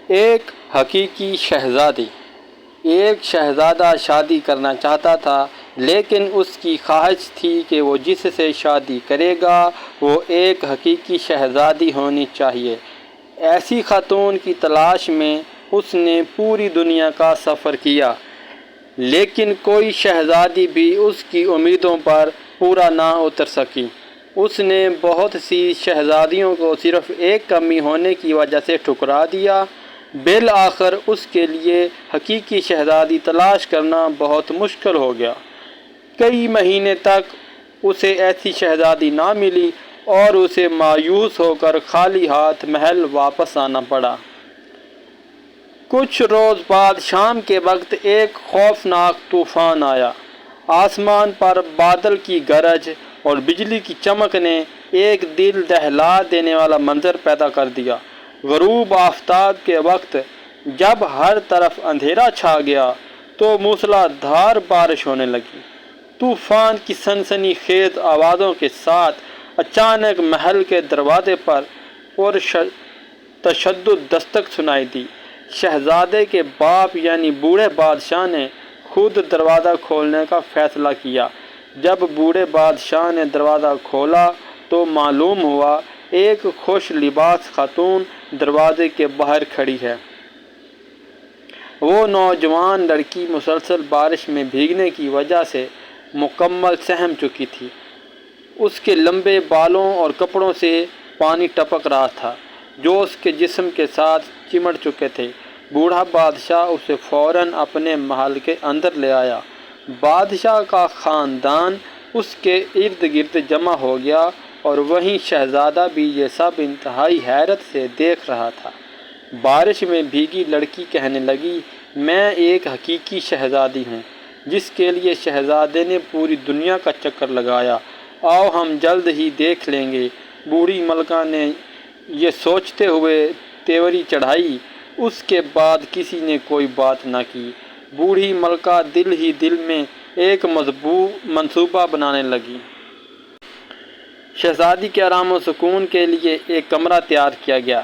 ایک حقیقی شہزادی۔ ایک شہزادہ شادی کرنا چاہتا تھا، لیکن اس کی خواہش تھی کہ وہ جس سے شادی کرے گا وہ ایک حقیقی شہزادی ہونی چاہیے۔ ایسی خاتون کی تلاش میں اس نے پوری دنیا کا سفر کیا، لیکن کوئی شہزادی بھی اس کی امیدوں پر پورا نہ اتر سکی۔ اس نے بہت سی شہزادیوں کو صرف ایک کمی ہونے کی وجہ سے ٹھکرا دیا۔ بالآخر اس کے لیے حقیقی شہزادی تلاش کرنا بہت مشکل ہو گیا۔ کئی مہینے تک اسے ایسی شہزادی نہ ملی اور اسے مایوس ہو کر خالی ہاتھ محل واپس آنا پڑا۔ کچھ روز بعد شام کے وقت ایک خوفناک طوفان آیا۔ آسمان پر بادل کی گرج اور بجلی کی چمک نے ایک دل دہلا دینے والا منظر پیدا کر دیا۔ غروب آفتاب کے وقت جب ہر طرف اندھیرا چھا گیا تو موسلا دھار بارش ہونے لگی۔ طوفان کی سنسنی خیز آوازوں کے ساتھ اچانک محل کے دروازے پر تشدد دستک سنائی دی۔ شہزادے کے باپ یعنی بوڑھے بادشاہ نے خود دروازہ کھولنے کا فیصلہ کیا۔ جب بوڑھے بادشاہ نے دروازہ کھولا تو معلوم ہوا ایک خوش لباس خاتون دروازے کے باہر کھڑی ہے۔ وہ نوجوان لڑکی مسلسل بارش میں بھیگنے کی وجہ سے مکمل سہم چکی تھی۔ اس کے لمبے بالوں اور کپڑوں سے پانی ٹپک رہا تھا جو اس کے جسم کے ساتھ چمٹ چکے تھے۔ بوڑھا بادشاہ اسے فوراً اپنے محل کے اندر لے آیا۔ بادشاہ کا خاندان اس کے ارد گرد جمع ہو گیا اور وہیں شہزادہ بھی یہ سب انتہائی حیرت سے دیکھ رہا تھا۔ بارش میں بھیگی لڑکی کہنے لگی، میں ایک حقیقی شہزادی ہوں جس کے لیے شہزادے نے پوری دنیا کا چکر لگایا۔ آؤ ہم جلد ہی دیکھ لیں گے۔ بوڑھی ملکہ نے یہ سوچتے ہوئے تیوری چڑھائی۔ اس کے بعد کسی نے کوئی بات نہ کی۔ بوڑھی ملکہ دل ہی دل میں ایک منصوبہ بنانے لگی۔ شہزادی کے آرام و سکون کے لیے ایک کمرہ تیار کیا گیا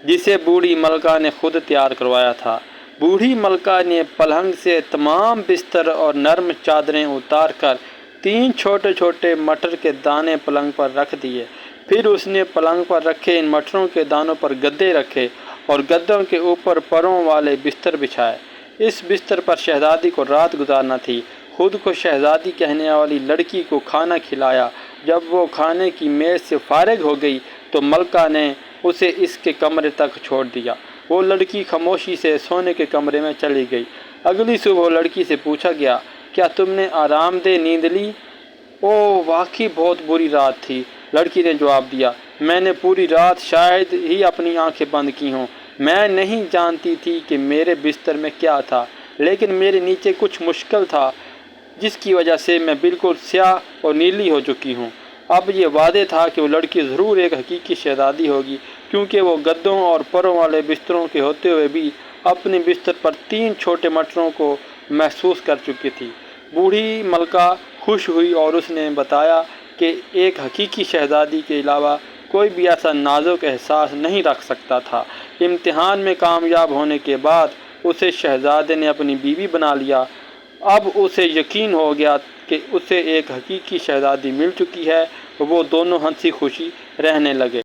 جسے بوڑھی ملکہ نے خود تیار کروایا تھا۔ بوڑھی ملکہ نے پلنگ سے تمام بستر اور نرم چادریں اتار کر 3 چھوٹے چھوٹے مٹر کے دانے پلنگ پر رکھ دیے۔ پھر اس نے پلنگ پر رکھے ان مٹروں کے دانوں پر گدے رکھے اور گدوں کے اوپر پروں والے بستر بچھائے۔ اس بستر پر شہزادی کو رات گزارنا تھی۔ خود کو شہزادی کہنے والی لڑکی کو کھانا کھلایا۔ جب وہ کھانے کی میز سے فارغ ہو گئی تو ملکہ نے اسے اس کے کمرے تک چھوڑ دیا۔ وہ لڑکی خاموشی سے سونے کے کمرے میں چلی گئی۔ اگلی صبح لڑکی سے پوچھا گیا، کیا تم نے آرام دہ نیند لی؟ اوہ واقعی بہت بری رات تھی، لڑکی نے جواب دیا۔ میں نے پوری رات شاید ہی اپنی آنکھیں بند کی ہوں۔ میں نہیں جانتی تھی کہ میرے بستر میں کیا تھا، لیکن میرے نیچے کچھ مشکل تھا جس کی وجہ سے میں بالکل سیاہ اور نیلی ہو چکی ہوں۔ اب یہ واضح تھا کہ وہ لڑکی ضرور ایک حقیقی شہزادی ہوگی، کیونکہ وہ گدوں اور پروں والے بستروں کے ہوتے ہوئے بھی اپنے بستر پر 3 چھوٹے مٹروں کو محسوس کر چکی تھی۔ بوڑھی ملکہ خوش ہوئی اور اس نے بتایا کہ ایک حقیقی شہزادی کے علاوہ کوئی بھی ایسا نازک احساس نہیں رکھ سکتا تھا۔ امتحان میں کامیاب ہونے کے بعد اسے شہزادے نے اپنی بیوی بنا لیا۔ اب اسے یقین ہو گیا کہ اسے ایک حقیقی شہزادی مل چکی ہے۔ وہ دونوں ہنسی خوشی رہنے لگے۔